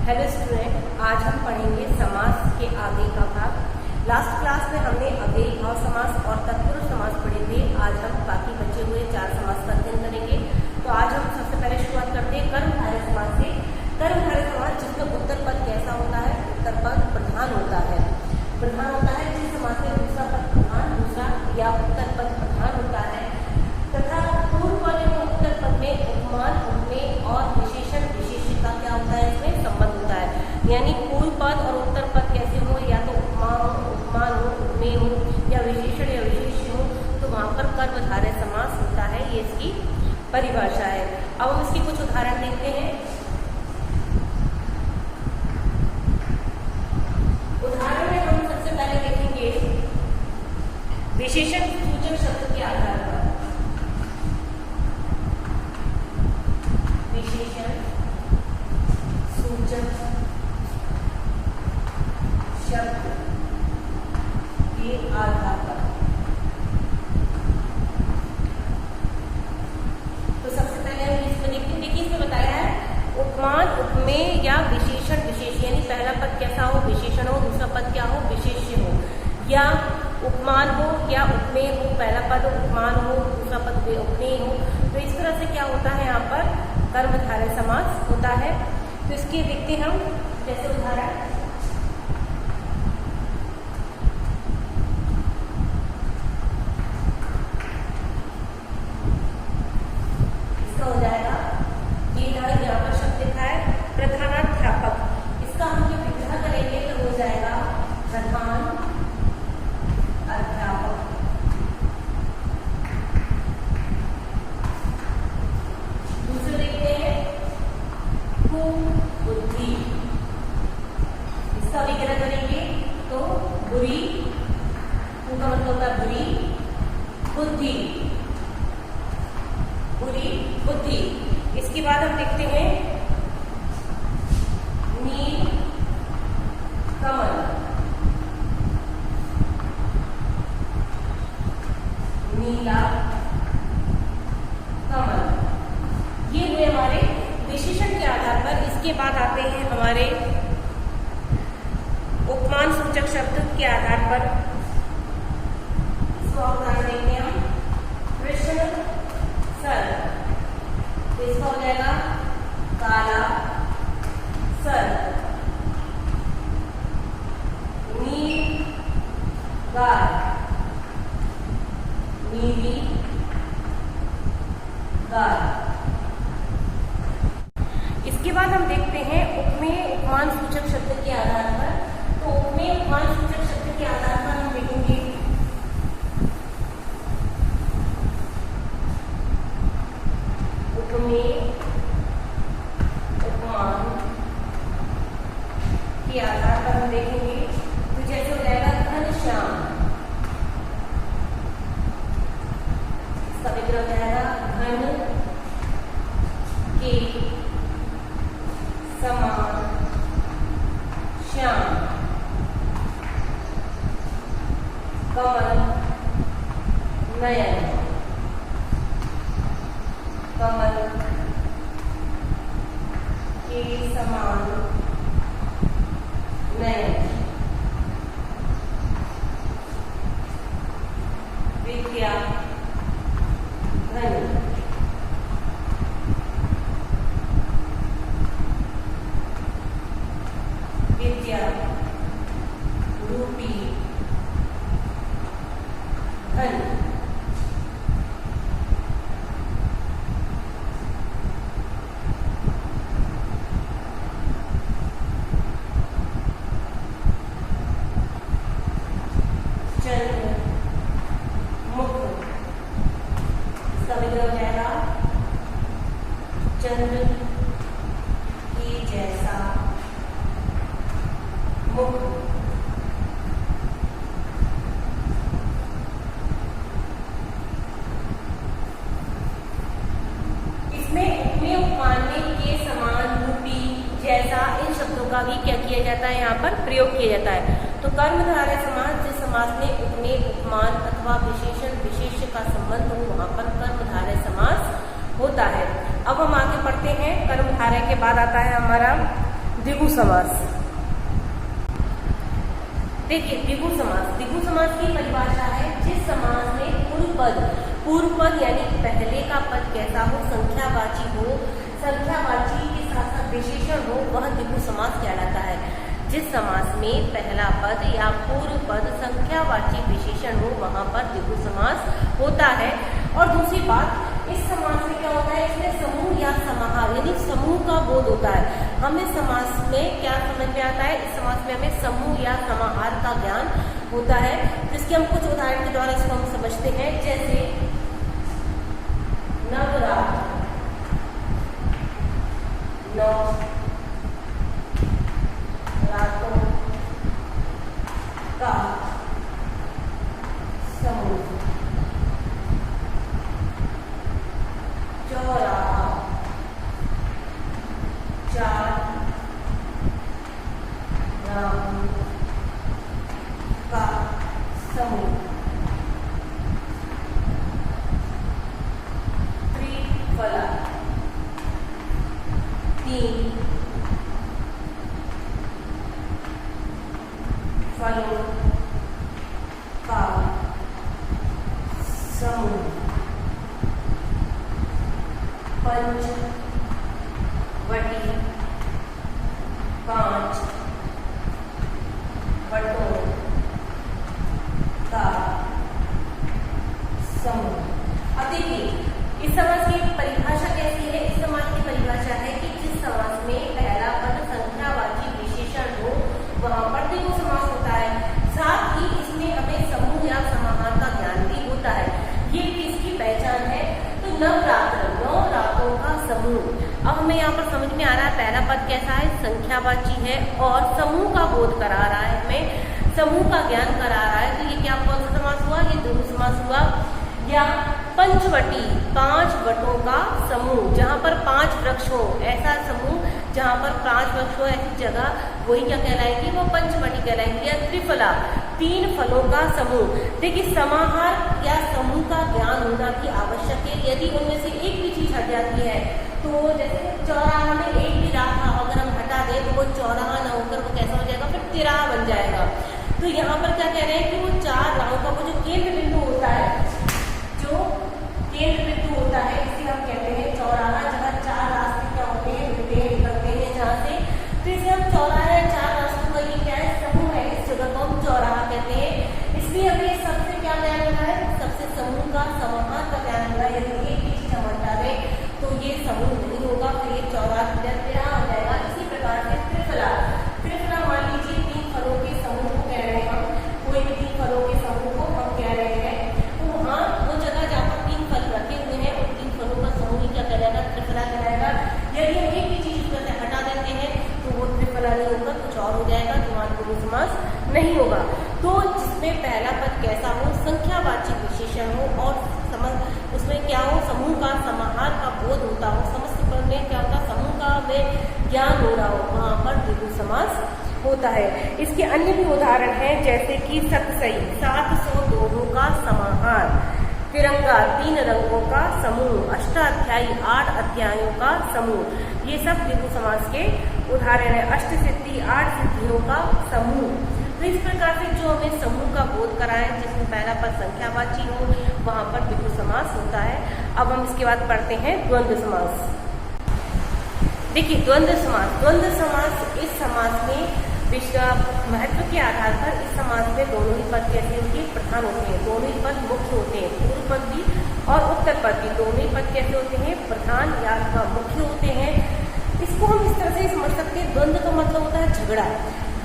Hello student, आज हम पढ़ेंगे समास के आगे का भाग। लास्ट क्लास में हमने अव्ययी भाव समास और तत्पुरुष समास पढ़े थे। आज हम बाकी बचे हुए 4 समास का अध्ययन करेंगे। तो आज हम सबसे पहले शुरुआत करते हैं कर्मधारय समास से। कर्मधारय समास जिसमें उत्तर पद कैसा होता है? उत्तर पद प्रधान होता है। प्रधान होता है जिस समास में दूसरा पद प्रधान, दूसरा या उत्तर पद प्रधान होता है तथा पूर्व पद एवं उत्तर पद में उपमान, उपमेय और विशेषण विशेष्य का क्या होता है? इसमें संबंध होता है। यानी पूर्व पद और उत्तर पद कैसे हो, या तो उपमान हो, उपमेय हो या विशेषण या विशेष्य हो, तो वहां पर कर्मधारय समास होता है। ये इसकी परिभाषा है। अब हम इसके कुछ उदाहरण देखते हैं। उदाहरण में हम सबसे पहले देखेंगे विशेषण सूचक शब्द के आधार पर। विशेषण सूचक शब्द के आधार पर। तो सबसे पहले हम इसमें देखते हैं। देखिए, इसमें बताया है उपमान, उपमेय या विशेषण विशेष, यानी पहला पद कैसा हो? विशेषण हो, दूसरा पद क्या हो? विशेष्य हो। या उपमान हो या उपमेय हो, पहला पद उपमान हो, दूसरा पद उपमेय हो। तो इस तरह से क्या होता है? यहाँ पर कर्मधारय समास होता है। तो इसके देखते हैं हम, जैसे उदाहरण इसका हो जाएगा। ये यहाँ पर शब्द लिखा है प्रधानाध्यापक। इसका हम जब विग्रह करेंगे तो हो जाएगा प्रधान अध्यापक। दूसरे देखते हैं कुबुद्धि। इसका विग्रह करेंगे तो बुरी, कु का मतलब होता है बुरी, बुद्धि, बुरी बुद्धि। इसके बाद हम देखते हैं नील कमल। नीला कमल। ये हुए हमारे विशेषण के आधार पर। इसके बाद आते हैं हमारे उपमान सूचक शब्द के आधार पर। इसको उदाहरण देंगे हम। कृष्ण सर, तो इसका हो जाएगा काला सर। नील गाय, नीली गाय। इसके बाद हम देखते हैं उपमेय उपमान सूचक शब्द के आधार पर। तो उपमेय उपमान सूचक शब्द के आधार पर हम देखेंगे उपमेय उपमान के आधार पर हम देखेंगे। तो जैसे हो जाएगा घनश्याम, इसका विग्रह हो जाएगा घन के समान श्याम। कमल नयन, कमल के समान नयन। विद्या धन, विद्या रूपी धन। चंद्र मुख, इसका विग्रह हो जाएगा चंद्र के जैसा मुख। इसमें उपमेय उपमान में के समान, रूपी, जैसा, इन शब्दों का भी क्या किया जाता है? यहाँ पर प्रयोग किया जाता है। तो कर्मधारय समास जिस समास में उपमेय उपमान अथवा विशेषण विशेष्य का संबंध हो वहां पर कर्मधारय समास होता है। अब हम आगे पढ़ते हैं। कर्मधारय के बाद आता है हमारा द्विगु समास। देखिए द्विगु समास की परिभाषा है जिस समास में पूर्व पद यानी पहले का पद कैसा हो, संख्यावाची हो, संख्यावाची के साथ साथ विशेषण हो, वह द्विगु समास कहलाता है। जिस समास में पहला पद या पूर्व पद संख्यावाची विशेषण हो वहां पर द्विगु समास होता है। और दूसरी बात, इस समास में क्या होता है, इसमें समूह या समाहार यानी समूह का बोध होता है। हमें समास में क्या समझ में आता है, इस समास में हमें समूह या समाहार का ज्ञान होता है, जिसके हम कुछ उदाहरण के द्वारा इसको हम समझते हैं। जैसे नवरात्र, रातों का समूह, चौराहा, चार राहों का समूह, त्रिफला, तीन फलों का समूह, पंचवटी, पांच वटों का समूह। अब देखिए इस समास की परिभाषा कैसी है। इस समास की परिभाषा है कि जिस समास में पहला पद संख्यावाची विशेषण हो वहां पर द्विगु समास होता है। साथ ही इसमें हमें समूह या समाहार का ज्ञान भी होता है। ये किसकी पहचान है, तो नवरात्र, 9 रातों का समूह। अब हमें यहाँ पर समझ में आ रहा है पहला पद कैसा है, संख्यावाची है और समूह का बोध करा रहा है, हमें समूह का ज्ञान करा रहा है। तो ये क्या कौन सा समास हुआ, ये द्विगु समास हुआ। या पंचवटी, 5 वटों का समूह, जहां पर 5 वृक्ष हो, ऐसा समूह जहां पर 5 वृक्ष हो, ऐसी जगह वही क्या कहलाएगी, वो पंचवटी कहलाएगी। या त्रिफला, 3 फलों का समूह। देखिए समाहार या समूह का ज्ञान होना भी आवश्यक है। यदि उनमें से एक भी चीज हट जाती है, तो जैसे चौराहा में एक भी राह अगर हम हटा दें तो वो चौराहा न होकर वो कैसा हो जाएगा, फिर तिराहा बन जाएगा। तो यहाँ पर क्या कह रहे हैं कि वो 4 राहों का वो जो केंद्र बिंदु होता है, जो केंद्र बिंदु होता है, इसे हम कहते हैं चौराहा। जहाँ 4 रास्ते क्या होते हैं, निकलते हैं जहाँ से, तो इसे हम चौराहा, 4 रास्तों का ये क्या है, समूह है। इस जगह को हम चौराहा कहते हैं। इसलिए हमें सबसे क्या ज्ञान होना है, सबसे समूह का, समाहार का ज्ञान होना है। यदि एक भी चीज हम हटा दें तो ये समूह नहीं होगा, फिर ये चौराहा तिराहा हो जाएगा। इसी प्रकार से त्रिफला, मान लीजिए 3 फलों के समूह को कह रहे हैं हम, कोई भी 3 फलों के समूह को हम कह रहे हैं, तो वहाँ वो जगह जहाँ पर 3 फल रखे हुए हैं उन 3 फलों का समूह क्या कहलाएगा, त्रिफला कहलाएगा। यदि हम एक भी चीज उसमें से हटा देते हैं तो वो त्रिफला नहीं होगा, कुछ और हो जाएगा, तो वहाँ द्विगु समास नहीं होगा। तो जिसमें पहला पद कैसा हो, संख्यावाची विशेषण हो और उसमें क्या हो, समूह का, समाहार का बोध होता हो, समस्त पद में क्या होता, समूह का में ज्ञान हो रहा हो, वहां पर द्विगु समास होता है। इसके अन्य भी उदाहरण हैं, जैसे कि सतसई, 700 दोहों का समाहार, तिरंगा, 3 रंगों का समूह, अष्टाध्यायी, 8 अध्यायों का समूह। ये सब द्विगु समास के उदाहरण है। अष्टसिद्धि, 8 सिद्धियों का समूह। तो इस प्रकार से जो हमें समूह का बोध कराए, जिसमें पहला पद संख्यावाची हो, वहां पर द्विगु समास होता है। अब हम इसके बाद पढ़ते हैं द्वंद्व समास। देखिए द्वंद्व समास, इस समास में महत्व के आधार पर इस समास में दोनों ही पद कैसे होते हैं, प्रधान होते हैं, दोनों ही पद मुख्य होते हैं। पूर्व पद भी और उत्तर पद भी, दोनों ही पद कैसे होते हैं, प्रधान या मुख्य होते हैं। इसको हम इस तरह से समझ सकते हैं, द्वंद्व का मतलब होता है झगड़ा।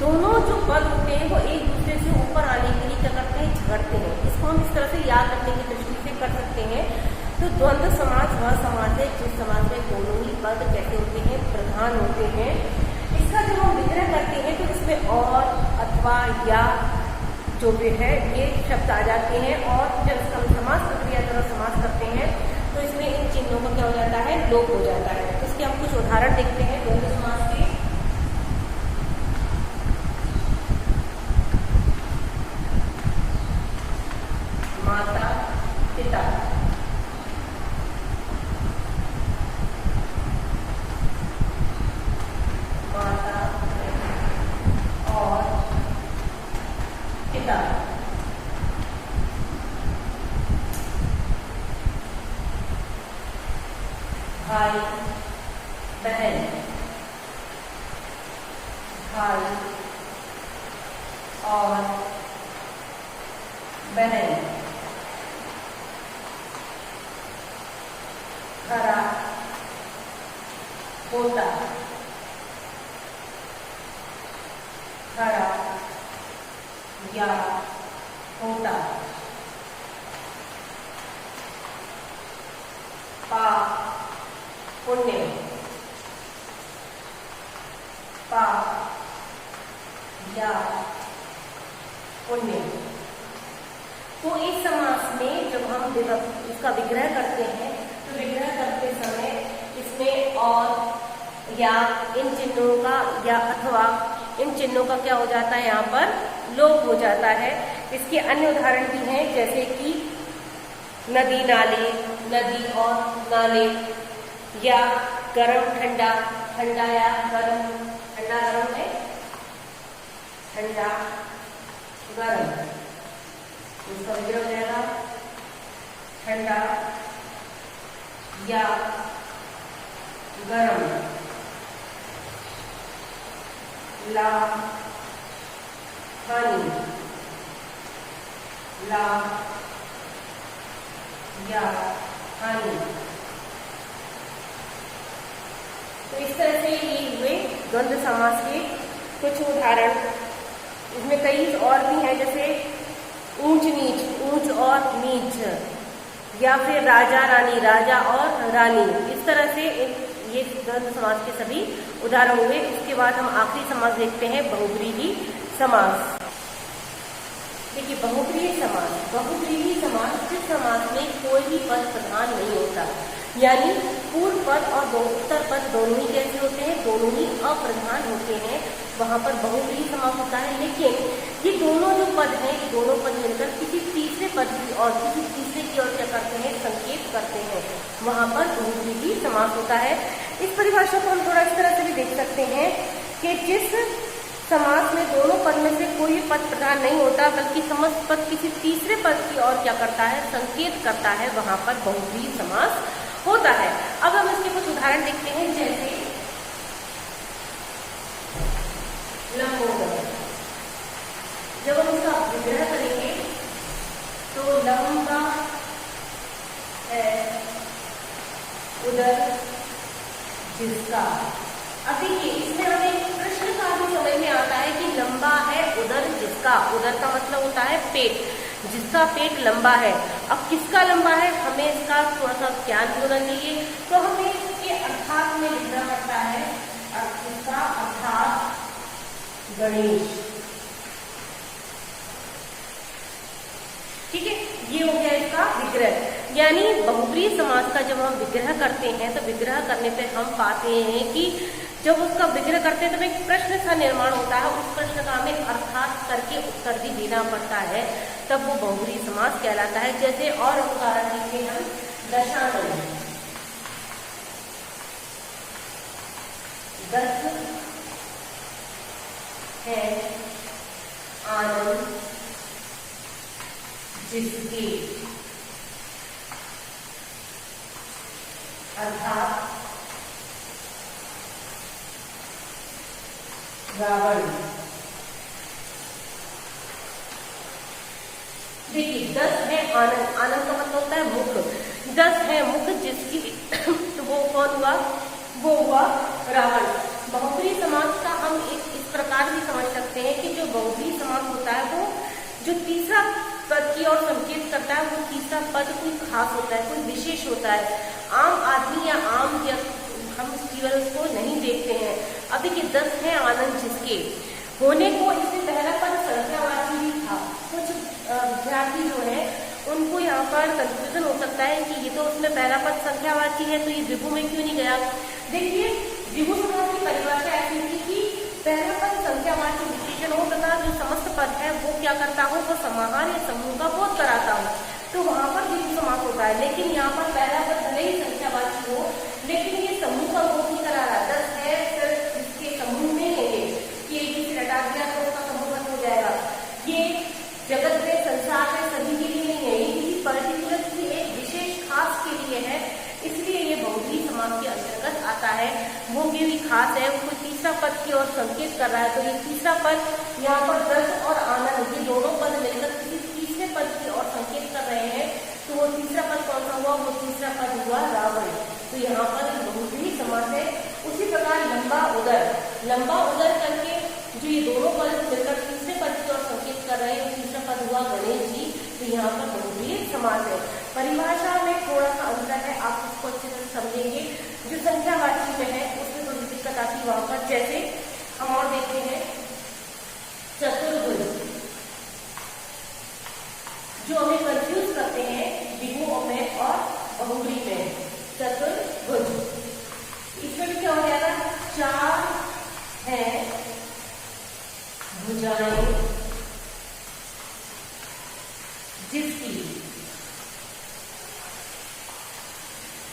दोनों जो पद होते हैं वो एक दूसरे से ऊपर आने के लिए क्या करते हैं, झगड़ते हैं। इसको हम इस तरह से याद रखने की दृष्टि से कर सकते हैं। तो द्वंद्व समास वह समास है जिस समास में दोनों ही पद कैसे होते हैं, प्रधान होते हैं। इसका जब हम विग्रह करते हैं तो इसमें और, अथवा, या जो भी है ये शब्द आ जाते हैं। और जब इसका समास प्रक्रिया तरह समास करते हैं तो इसमें इन चिन्हों का क्या हो जाता है, लोप हो जाता है। तो इसके हम कुछ उदाहरण देखते हैं द्वंद्व समास के। माता पिता, माता भाई बहन, भाई और बहन, खरा होता, खरा या होता, पा पुण्य, पा या पुण्य। तो इस समास में जब हम इसका विग्रह करते हैं तो विग्रह करते समय इसमें और या इन चिन्हों का या अथवा इन चिन्हों का क्या हो जाता है, यहाँ पर लोप हो जाता है। इसके अन्य उदाहरण भी हैं, जैसे कि नदी नाले, नदी और नाले, या गरम ठंडा, ठंडा या गरम, ठंडा गरम है, ठंडा गरम, इसका विग्रह हो जाएगा ठंडा या गरम, ला हानि, ला या हानि। तो इस तरह से ये हुए द्वंद्व समास के कुछ उदाहरण। इसमें कई और भी हैं, जैसे ऊंच नीच, ऊंच और नीच, या फिर राजा रानी, राजा और रानी। इस तरह से ये द्वंद्व समास के सभी उदाहरण हुए। इसके बाद हम आखिरी समास देखते हैं, बहुव्रीहि समास। देखिए बहुव्रीहि समास, बहुव्रीहि समास जिस समास में कोई भी पद प्रधान नहीं होता, यानी पूर्व पद और उत्तर पद दोनों ही कैसे होते हैं, दोनों ही अप्रधान होते हैं, वहां पर बहुव्रीहि समास होता है। लेकिन ये दोनों जो पद हैं, ये दोनों पद मिलकर किसी तीसरे पद की और किसी तीसरे की ओर क्या करते हैं, संकेत करते हैं, वहां पर बहुव्रीहि समास होता है। इस परिभाषा को हम थोड़ा इस तरह से भी देख सकते हैं कि जिस समास में दोनों पद में से कोई पद प्रधान नहीं होता, बल्कि समस्त पद किसी तीसरे पद की ओर क्या करता है, संकेत करता है, वहां पर बहुव्रीहि समास होता है। अब हम इसके कुछ उदाहरण देखते हैं, जैसे लंबोदर। जब हम इसका विग्रह करेंगे तो लंबा है उदर जिसका। अब देखिए इसमें हमें प्रश्न का भी समझ में आता है कि लंबा है उदर जिसका। उदर का मतलब होता है पेट, जिसका पेट लंबा है। अब किसका लंबा है, हमें इसका थोड़ा सा ज्ञान होना चाहिए। तो हमें इसके अर्थात में लिखना पड़ता है, इसका अर्थात गणेश। ठीक है, ये हो गया इसका विग्रह। यानी बहुव्रीहि समास का जब हम विग्रह करते हैं तो विग्रह करने पे हम पाते हैं कि जब उसका विग्रह करते हैं तो एक प्रश्न का निर्माण होता है, उस प्रश्न का हमें अर्थात करके उत्तर भी देना पड़ता है, तब वो बहुव्रीहि समास कहलाता है। जैसे और उदाहरण देखते हैं हम, दशानन, 10 है आनंद जिसके, अर्थात रावण। देखिए 10 है आनंद, आनंद का मतलब होता है मुख, 10 है मुख जिसकी, तो वो कौन हुआ, वो हुआ रावण। बहुव्रीहि समास का हम इस प्रकार भी समझ सकते हैं कि जो बहुव्रीहि समास होता है वो जो तीसरा पद की ओर संकेत करता है, वो तीसरा पद कोई खास होता है, कोई विशेष होता है। आम आदमी या आम हम केवल उसको नहीं देखते हैं। अब देखिए 10 है आनंद जिसके होने को इससे पहला पद संख्यावाची भी था। कुछ विद्यार्थी जो है उनको यहाँ पर कंफ्यूजन हो सकता है कि ये तो उसमें पहला पद संख्यावाची है तो ये द्विगु में क्यों नहीं गया। देखिए द्विगु समास की परिभाषा ऐसी थी कि पहला पद संख्यावाची विशेषण हो तथा जो समस्त पद है वो क्या करता हो, वो समाहार या समूह का बोध कराता हो, तो वहां पर द्विगु समास होता है। लेकिन यहाँ पर पहला पद भले ही संख्यावाची हो, लेकिन ये समूह का बोध नहीं करा रहा। 10 है सिर्फ इसके समूह में है, ये किसी हटा दिया तो उसका समूह बंद हो जाएगा। ये जगत में, संसार में सभी के लिए नहीं है, ये किसी पर्टिकुलर किसी एक विशेष खास के लिए है, इसलिए ये बहुव्रीहि समास है, भोगी हुई खास है, उसको तीसरा पद की ओर संकेत कर रहा है। तो ये तीसरा पद यहाँ पर दर्श और आनंद, ये दोनों पद मिलकर किसी तीसरे पद की ओर संकेत कर रहे हैं। तो वो तीसरा पद कौन सा हुआ? वो तीसरा पद हुआ रावण। तो यहाँ पर बहुव्रीहि समास है। उसी प्रकार लंबा उदर करके जो ये दोनों पद मिलकर तीसरे पद की ओर संकेत कर रहे हैं, तीसरा पद हुआ गणेश जी। तो यहाँ पर बहुव्रीहि समास है। परिभाषा में थोड़ा सा अंतर है, आप उसको अच्छे से समझेंगे। जो संख्यावाची में है उसमें थोड़ी दिक्कत आती है वहां पर। जैसे हम और देखते हैं चतुर्भुज, जो हमें कंफ्यूज करते हैं द्विगु में और बहुव्रीहि में। चतुर्भुज, इसमें भी क्या हो जाएगा? 4 है भुजाएं जिसकी,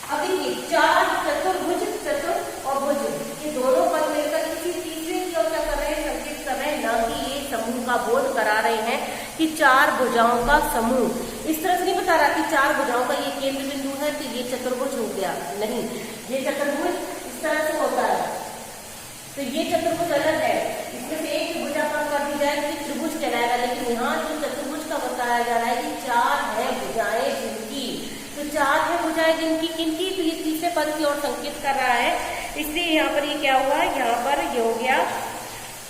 अब देखिए 4 चतुर्भुज, चतुर और भुज, ये दोनों पद मिलकर किसी तीसरे की ओर क्या कर रहे हैं? संकेत कर रहे हैं, ना कि ये समूह का बोध करा रहे हैं कि 4 भुजाओं का समूह। इस तरह से नहीं बता रहा कि 4 भुजाओं का ये केंद्र बिंदु है तो ये चतुर्भुज हो गया, नहीं। ये चतुर्भुज इस तरह से होता है, तो ये चतुर्भुज अलग है, इसमें से एक भुजा पर कर दी जाए तो त्रिभुज कहलाएगा। लेकिन यहाँ जो चतुर्भुज का बताया जा रहा है कि 4 है भुजाएं जिनकी, तो 4 है भुजाएं जिनकी, किनकी? तो ये तीसरे पद की ओर संकेत कर रहा है। इसलिए यहाँ पर ये क्या हुआ? यहाँ पर ये हो गया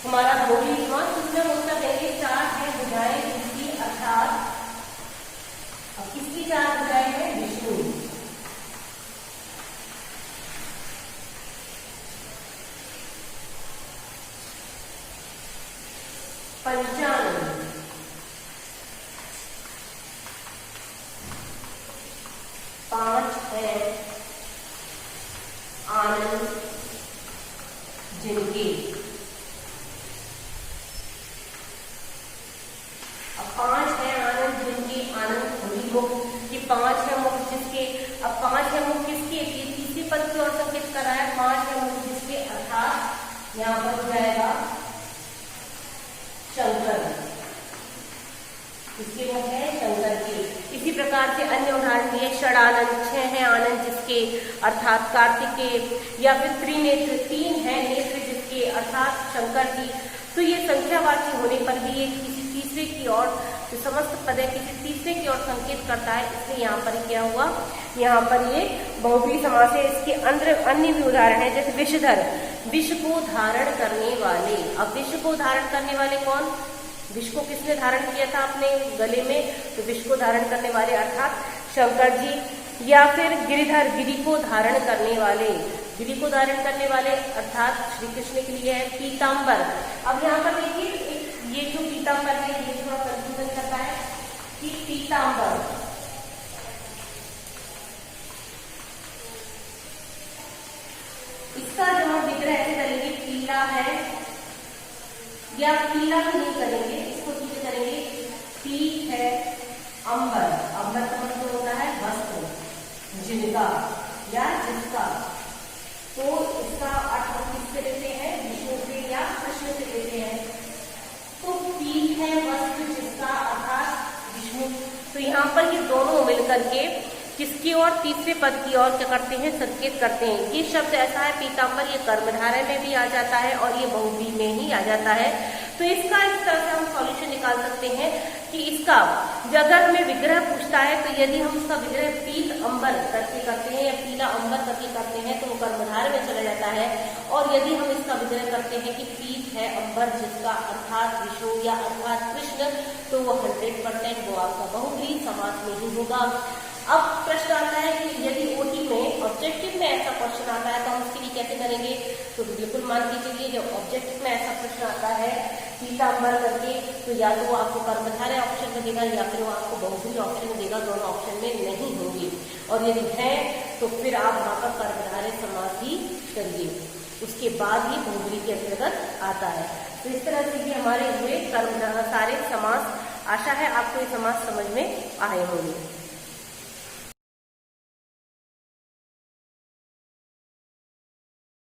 हमारा बहुव्रीहि समास। उसमें हम उसका कहेंगे 4 है भुजाएं जिनकी, अर्थात अब किसकी 4 भुजाएं हैं? विष्णु। पंचानन, 5 है आनंद जिनके, अब 5 है आनंद जिनके, आनंद होली मुख, कि 5 है मुख जिसके। अब 5 है मुख किसके? ये तीसरे पद की ओर संकेत कर रहा है, 5 है मुख जिसके, अर्थात यहाँ पर हो जाएगा शंकर, इसके मुख है शंकर के। इसी प्रकार से अन्य उदाहरण दिए, षडानंद, 6 है आनंद जिसके, अर्थात कार्तिकेय, या फिर त्रिनेत्र, 3 है नेत्र जिसके, अर्थात शंकर की। तो ये संख्यावाची होने पर भी ये किसी तीसरे की ओर, जो समस्त पद है किसी तीसरे की ओर संकेत करता है, इसलिए यहाँ पर क्या हुआ? यहाँ पर ये बहुव्रीहि समास है। इसके अन्य भी उदाहरण है, जैसे विषधर, विष को धारण करने वाले। अब विष को धारण करने वाले कौन? विष को किसने धारण किया था अपने गले में? तो विष को धारण करने वाले अर्थात शंकर जी। या फिर गिरिधर, गिरि को धारण करने वाले, गिरि को धारण करने वाले अर्थात श्री कृष्ण के लिए है। पीताम्बर, अब यहाँ पर देखिए ये जो पीताम्बर है ये थोड़ा कंफ्यूजन करता है कि पीताम्बर, इसका जो हम विग्रह ऐसे करेंगे, पीला है, या पीला भी नहीं करेंगे, इसको सीधे करेंगे पी है अंबर। अंबर का मतलब होता है वस्त्र, जिनका या जिसका। तो इसका अर्थ हम किससे लेते हैं? विष्णु से या कृष्ण से लेते हैं। तो पी है वस्त्र जिसका, अर्थात विष्णु। तो यहाँ पर ये दोनों मिलकर के किसकी ओर? तीसरे पद की ओर क्या करते हैं? संकेत करते हैं। ये शब्द ऐसा है पीताम्बर, ये कर्मधारय में भी आ जाता है और ये बहुव्रीहि में ही आ जाता है। तो इसका इस तरह से हम सॉल्यूशन निकाल सकते हैं कि इसका अगर हमें विग्रह पूछता है तो यदि हम उसका विग्रह पीत अंबर करके करते हैं या पीला अंबर करके करते हैं तो वो कर्मधारय में चला जाता है। और यदि हम इसका विग्रह करते हैं कि पीत है अंबर जिसका, अर्थात विष्णु या अर्थात कृष्ण, तो वो 100% वो आपका बहुव्रीहि समास में ही होगा। अब प्रश्न आता है कि यदि ओटी में ऑब्जेक्टिव में ऐसा क्वेश्चन आता है तो हम उसके लिए कैसे करेंगे? तो बिल्कुल मान के चलिए जब ऑब्जेक्टिव में ऐसा प्रश्न आता है पीताम्बर करके, तो या तो वो आपको कर्मधारय ऑप्शन में देगा या फिर वो आपको बहुव्रीहि ऑप्शन में देगा, दोनों ऑप्शन में नहीं होंगे। और यदि है तो फिर आप वहां पर कर्मधारय समास ही करिए, उसके बाद ही बहुव्रीहि के अंतर्गत आता है। तो इस तरह से ये हमारे हुए सारे समास। आशा है आपको ये समास समझ में आए होंगे।